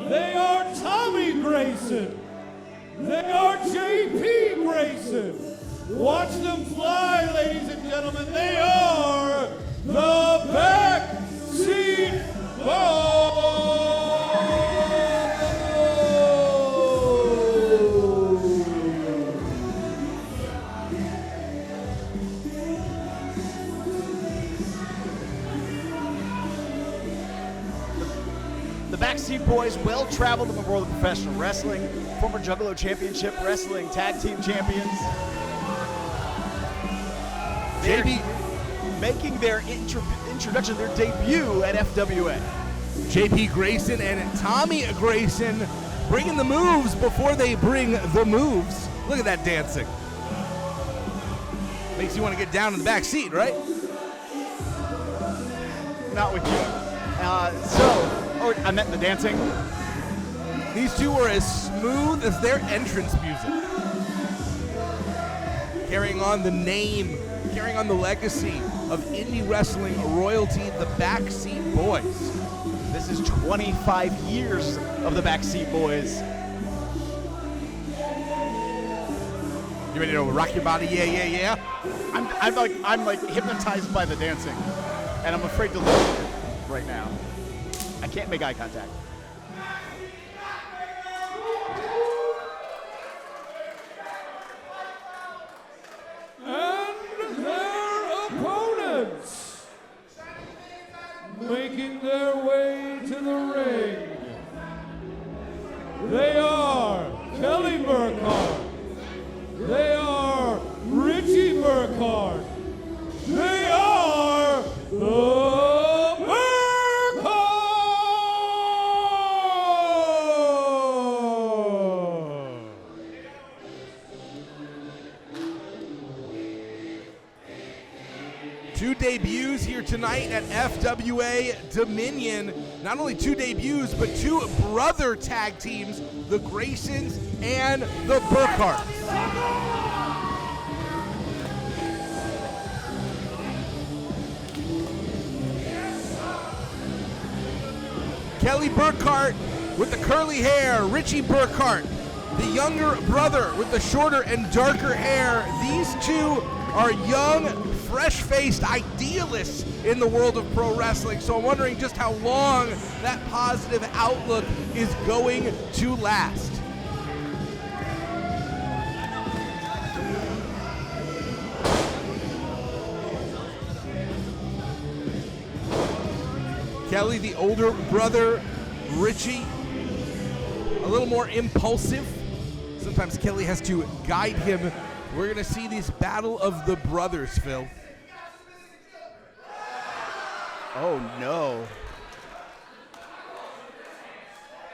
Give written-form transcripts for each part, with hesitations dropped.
They are Tommy Grayson. They are JP Grayson. Watch them fly, ladies and gentlemen. They are the Backseat Boys. The Backseat Boys, well-traveled in the world of professional wrestling, former Juggalo Championship Wrestling Tag Team Champions. JP making their introduction, their debut at FWA. JP Grayson and Tommy Grayson bringing the moves before they bring the moves. Look at that dancing. Makes you want to get down in the back seat, right? Not with you. I meant the dancing. These two were as smooth as their entrance music. Carrying on the name, carrying on the legacy of indie wrestling royalty, the Backseat Boys. This is 25 years of the Backseat Boys. You ready to rock your body? Yeah, yeah, yeah. I'm like hypnotized by the dancing, and I'm afraid to look at it right now. I can't make eye contact. And their opponents, making their way to the ring, they are Kelly Burkhart. They are Richie Burkhart. They are the Two debuts here tonight at FWA Dominion. Not only two debuts, but two brother tag teams, the Graysons and the Burkharts. Kelly Burkhart with the curly hair, Richie Burkhart, the younger brother with the shorter and darker hair. These two are young, fresh-faced idealists in the world of pro wrestling, so I'm wondering just how long that positive outlook is going to last. Kelly, the older brother, Richie, a little more impulsive. Sometimes Kelly has to guide him. We're going to see this battle of the brothers, Phil. Oh, no.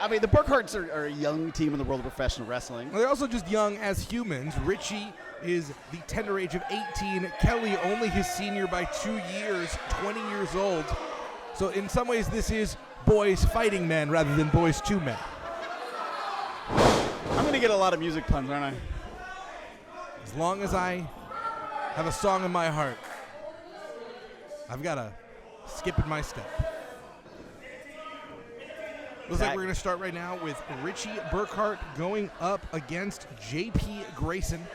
I mean, the Burkharts are a young team in the world of professional wrestling. Well, they're also just young as humans. Richie is the tender age of 18. Kelly only his senior by 2 years, 20 years old. So in some ways, this is boys fighting men rather than boys to men. I'm going to get a lot of music puns, aren't I? As long as I have a song in my heart, I've got a skip in my step. Looks like we're going to start right now with Richie Burkhart going up against JP Grayson.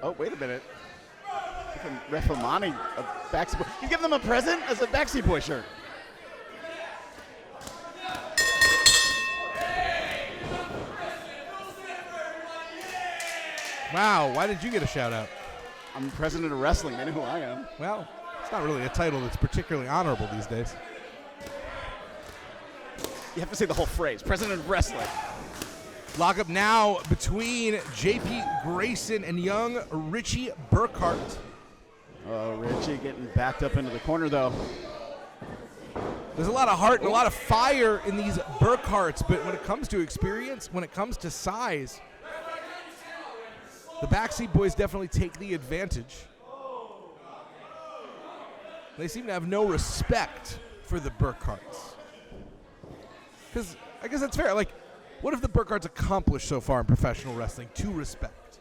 Oh, wait a minute. Ref Amani, a Backseat Boy. You give them a present as a Backseat Boy shirt. Wow, why did you get a shout out? I'm president of wrestling. They know who I am. Well, it's not really a title that's particularly honorable these days. You have to say the whole phrase, president of wrestling. Lock up now between JP Grayson and young Richie Burkhart. Oh, Richie getting backed up into the corner, though. There's a lot of heart and a lot of fire in these Burkharts, but when it comes to experience, when it comes to size, the Backseat Boys definitely take the advantage. They seem to have no respect for the Burkharts. Because I guess that's fair. Like, what have the Burkharts accomplished so far in professional wrestling to respect?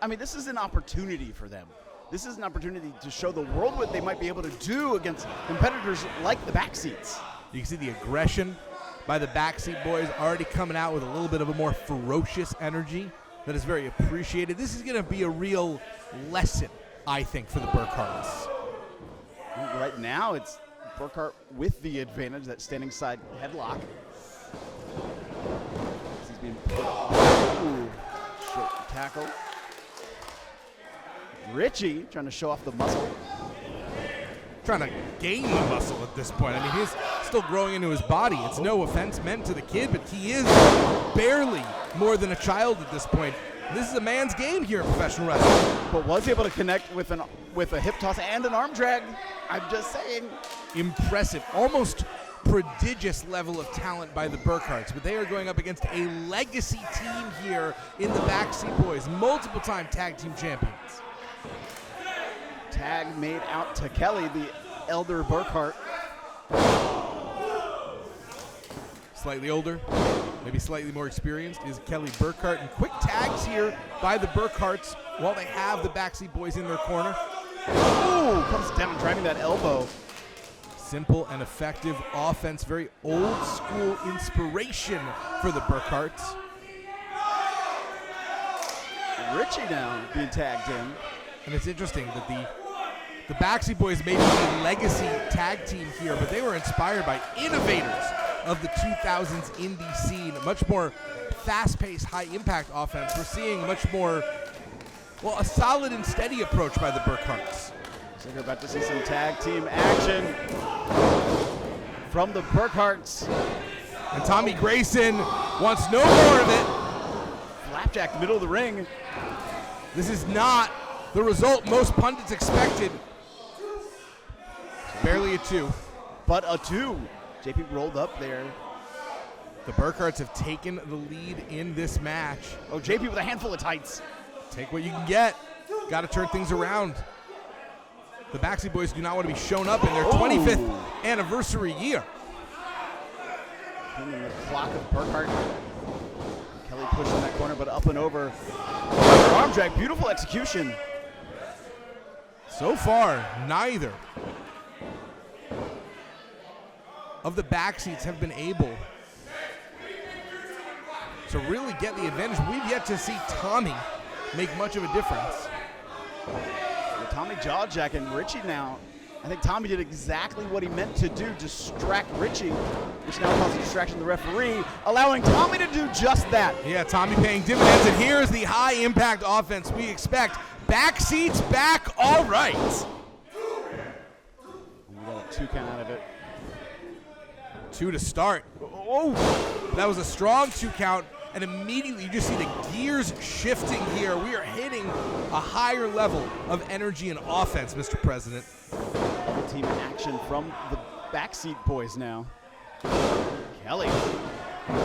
I mean, this is an opportunity for them this is an opportunity to show the world what they might be able to do against competitors like the Backseats. You can see the aggression by the Backseat boys already coming out with a little bit of a more ferocious energy that is very appreciated. This is going to be a real lesson, I think, for the Burkharts. Right now, it's Burkhart with the advantage, that standing side headlock. He's being put ooh, short tackle. Richie trying to show off the muscle. Trying to gain the muscle at this point. I mean, he's still growing into his body. It's no offense meant to the kid, but he is barely more than a child at this point. This is a man's game here in professional wrestling. But was able to connect with a hip toss and an arm drag. I'm just saying. Impressive, almost prodigious level of talent by the Burkharts, but they are going up against a legacy team here in the Backseat Boys, multiple-time tag team champions. Tag made out to Kelly, the elder Burkhart. Slightly older, maybe slightly more experienced is Kelly Burkhart. And quick tags here by the Burkharts while they have the Backseat Boys in their corner. Ooh, comes down, driving that elbow. Simple and effective offense, very old school inspiration for the Burkharts. Richie now being tagged in. And it's interesting that the Backseat Boys may be a legacy tag team here, but they were inspired by innovators of the 2000s indie scene. A much more fast-paced, high-impact offense. We're seeing much more, well, a solid and steady approach by the Burkharts. So we're about to see some tag team action from the Burkharts. And Tommy Grayson wants no more of it. Flapjack, middle of the ring. This is not the result most pundits expected. Barely a 2. But a 2. JP rolled up there. The Burkharts have taken the lead in this match. Oh, JP with a handful of tights. Take what you can get. Got to turn things around. The Backseat Boys do not want to be shown up in their 25th anniversary year. Hitting the clock of Burkhart. Kelly pushing that corner, but up and over. Arm drag, beautiful execution. So far, neither of the Backseats have been able to really get the advantage. We've yet to see Tommy make much of a difference. Tommy jaw-jack and Richie now. I think Tommy did exactly what he meant to do, distract Richie, which now causes distraction to the referee, allowing Tommy to do just that. Yeah, Tommy paying dividends, and here's the high-impact offense we expect. Backseats back, all right. We got a 2 count out of it. 2 to start. Oh, that was a strong 2 count. And immediately you just see the gears shifting here. We are hitting a higher level of energy and offense, Mr. President. Double team action from the Backseat Boys now. Kelly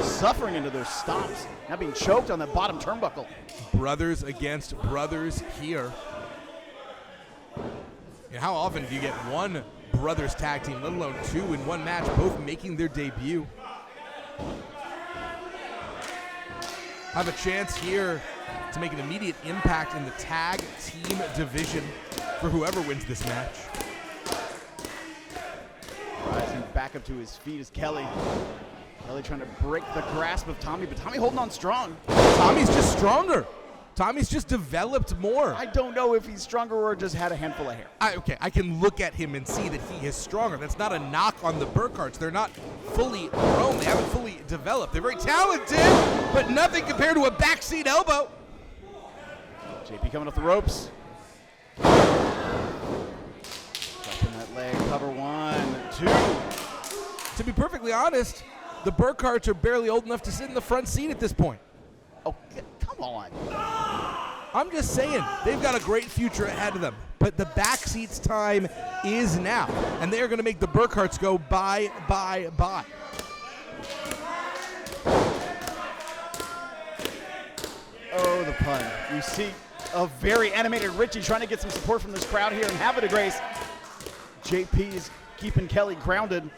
suffering into those stops. Now being choked on that bottom turnbuckle. Brothers against brothers here. And how often do you get one brothers tag team, let alone 2 in one match, both making their debut? Have a chance here to make an immediate impact in the tag team division for whoever wins this match. Rising back up to his feet is Kelly. Kelly trying to break the grasp of Tommy, but Tommy holding on strong. Tommy's just stronger. Tommy's just developed more. I don't know if he's stronger or just had a handful of hair. Okay, I can look at him and see that he is stronger. That's not a knock on the Burkharts. They're not fully grown. They haven't fully developed. They're very talented, but nothing compared to a backseat elbow. JP coming off the ropes. Dropping that leg, cover 1, 2. To be perfectly honest, the Burkharts are barely old enough to sit in the front seat at this point. Oh, come on. I'm just saying, they've got a great future ahead of them. But the Backseat's time is now. And they are going to make the Burkharts go bye, bye, bye. Oh, the pun. You see a very animated Richie trying to get some support from this crowd here in Havre Grace. JP is keeping Kelly grounded.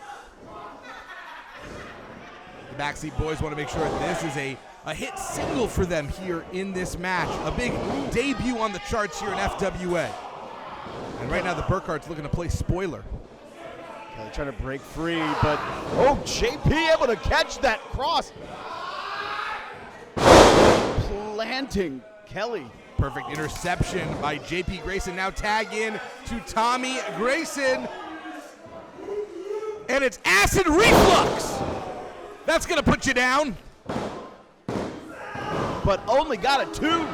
The Backseat Boys want to make sure that this is a hit single for them here in this match. A big debut on the charts here in FWA. And right now the Burkharts looking to play spoiler. Kelly trying to break free, but oh, JP able to catch that cross. Planting Kelly. Perfect interception by JP Grayson. Now tag in to Tommy Grayson. And it's acid reflux. That's going to put you down. But only got a 2.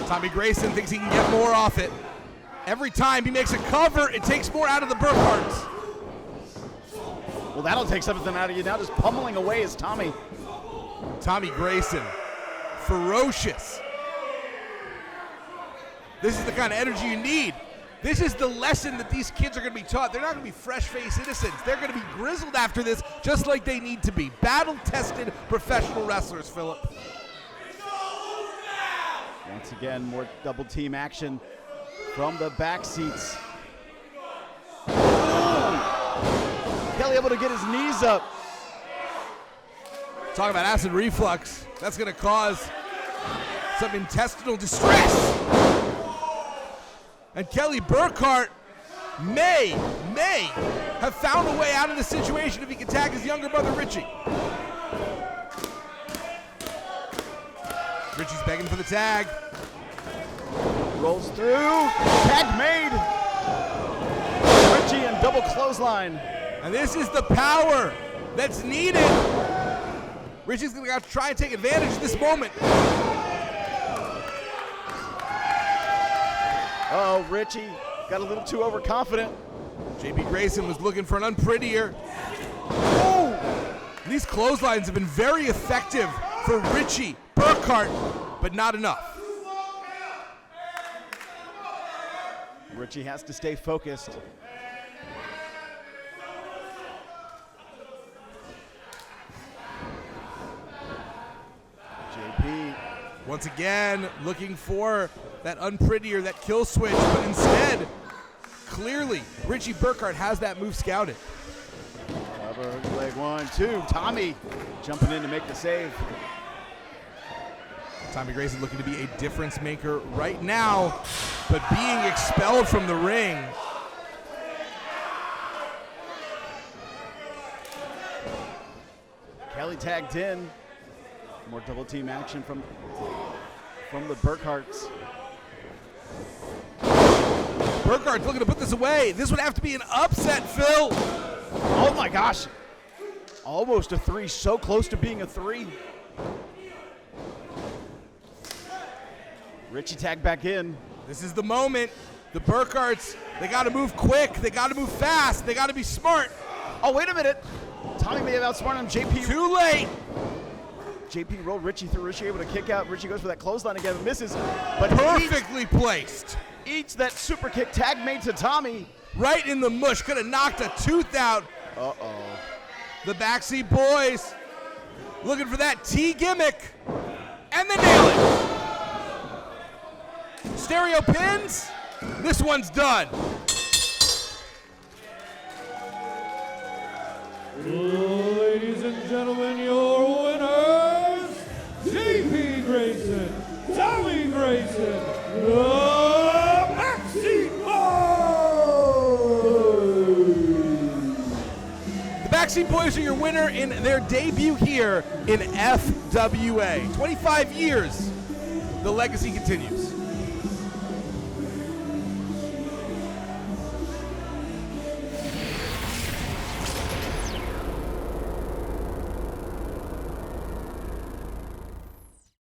Tommy Grayson thinks he can get more off it. Every time he makes a cover, it takes more out of the Burkharts. Well, that'll take something out of you now, just pummeling away is Tommy. Tommy Grayson, ferocious. This is the kind of energy you need. This is the lesson that these kids are going to be taught. They're not going to be fresh-faced innocents. They're going to be grizzled after this, just like they need to be. Battle-tested professional wrestlers, Philip. Once again, more double team action from the back seats. Kelly able to get his knees up. Talk about acid reflux. That's going to cause some intestinal distress. And Kelly Burkhart may have found a way out of the situation if he can tag his younger brother, Richie. Richie's begging for the tag. Rolls through. Tag made. Richie and double clothesline. And this is the power that's needed. Richie's going to have to try and take advantage of this moment. Oh, Richie got a little too overconfident. JP Grayson was looking for an unprettier. Oh! These clotheslines have been very effective for Richie Burkhart, but not enough. Richie has to stay focused. JP. Once again, looking for that unprettier, that kill switch, but instead, clearly, Richie Burkhart has that move scouted. Cover, leg 1, 2. Tommy jumping in to make the save. Tommy Grayson looking to be a difference maker right now, but being expelled from the ring. Kelly tagged in. More double team action from the Burkharts. Burkhart's looking to put this away. This would have to be an upset, Phil. Oh my gosh. Almost a 3, so close to being a 3. Richie tagged back in. This is the moment. The Burkharts, they got to move quick. They got to move fast. They got to be smart. Oh, wait a minute. Tommy may have outsmarted him. JP. Too late. JP rolled Richie through. Richie able to kick out. Richie goes for that clothesline again, misses. But Perfectly placed. Eats that super kick. Tag made to Tommy. Right in the mush. Could have knocked a tooth out. Uh-oh. The Backseat boys looking for that T gimmick. And they nail it. Stereo pins. This one's done. Ladies and gentlemen, your winners, JP Grayson, Tommy Grayson, the Backseat Boys! The Backseat Boys are your winner in their debut here in FWA. 25 years, the legacy continues.